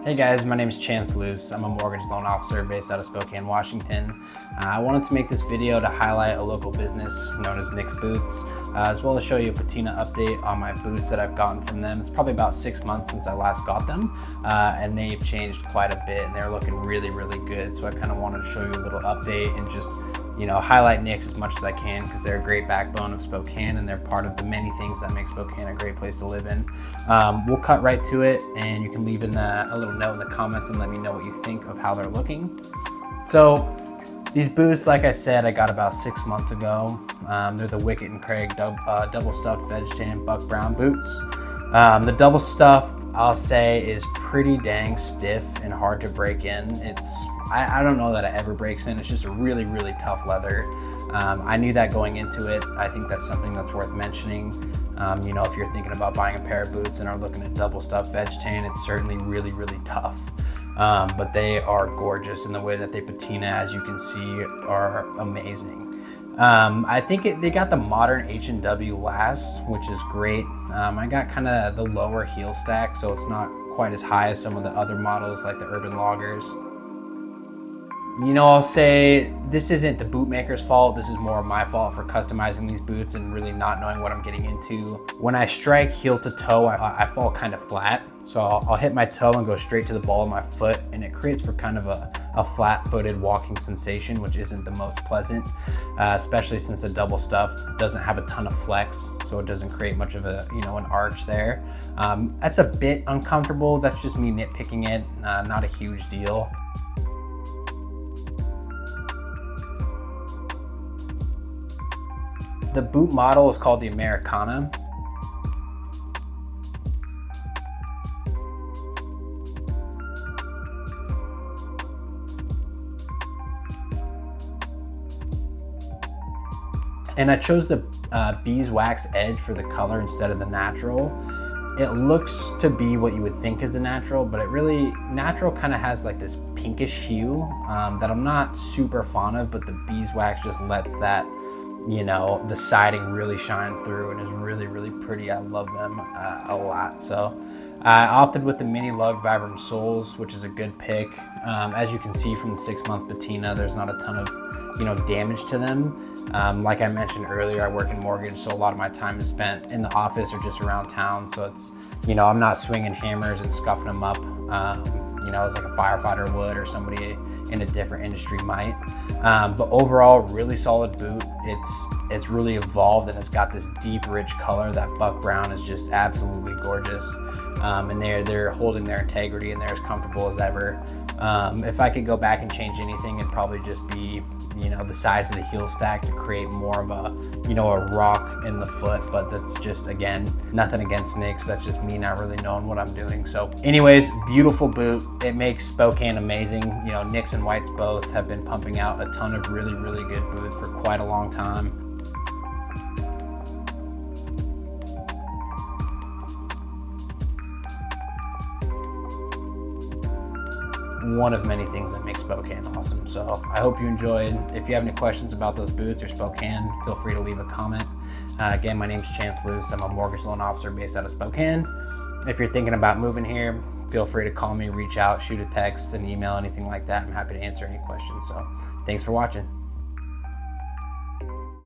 Hey guys, my name is Chance Luce. I'm a mortgage loan officer based out of Spokane, Washington. I wanted to make this video to highlight a local business known as Nick's Boots, as well as show you a Patina update on my boots that I've gotten from them. It's probably about 6 months since I last got them, and they've changed quite a bit and they're looking really, really good. So I kind of wanted to show you a little update and just highlight Nick's as much as I can because they're a great backbone of Spokane and they're part of the many things that make Spokane a great place to live in. We'll cut right to it, and you can leave in a little note in the comments and let me know what you think of how they're looking. So these boots, like I said, I got about 6 months ago. They're the Wickett Craig double stuffed veg tan buck brown boots. The double stuffed, I'll say, is pretty dang stiff and hard to break in. I don't know that it ever breaks in. It's just a really, really tough leather. I knew that going into it. I think that's something that's worth mentioning. If you're thinking about buying a pair of boots and are looking at double stuffed veg tan, it's certainly really, really tough. But they are gorgeous, and the way that they patina, as you can see, are amazing. I think they got the modern H&W last, which is great. I got kind of the lower heel stack, so it's not quite as high as some of the other models like the Urban Loggers. I'll say this isn't the bootmaker's fault. This is more my fault for customizing these boots and really not knowing what I'm getting into. When I strike heel to toe, I fall kind of flat. So I'll hit my toe and go straight to the ball of my foot, and it creates for kind of a flat-footed walking sensation, which isn't the most pleasant, especially since the double stuffed doesn't have a ton of flex, so it doesn't create much of an arch there. That's a bit uncomfortable. That's just me nitpicking it, not a huge deal. The boot model is called the Americana. And I chose the beeswax edge for the color instead of the natural. It looks to be what you would think is a natural, but natural kind of has like this pinkish hue that I'm not super fond of, but the beeswax just lets that the siding really shine through and is really, really pretty. I love them a lot. So I opted with the mini lug Vibram soles, which is a good pick. As you can see from the 6-month patina, there's not a ton of damage to them. Like I mentioned earlier, I work in mortgage, so a lot of my time is spent in the office or just around town. So it's, I'm not swinging hammers and scuffing them up, as like a firefighter would or somebody in a different industry might. But overall, really solid boot. It's really evolved, and it's got this deep, rich color. That buck brown is just absolutely gorgeous. And they're holding their integrity, and they're as comfortable as ever. If I could go back and change anything, it'd probably just be the size of the heel stack to create more of a rock in the foot, but that's just, again, nothing against Nick's. That's just me not really knowing what I'm doing. So anyways, beautiful boot. It makes Spokane amazing. Nick's and White's both have been pumping out a ton of really, really good boots for quite a long time. One of many things that make Spokane awesome. So I hope you enjoyed. If you have any questions about those boots or Spokane, feel free to leave a comment. Again, my name is Chance Luce. I'm a mortgage loan officer based out of Spokane. If you're thinking about moving here, feel free to call me, reach out, shoot a text, an email, anything like that. I'm happy to answer any questions. So thanks for watching.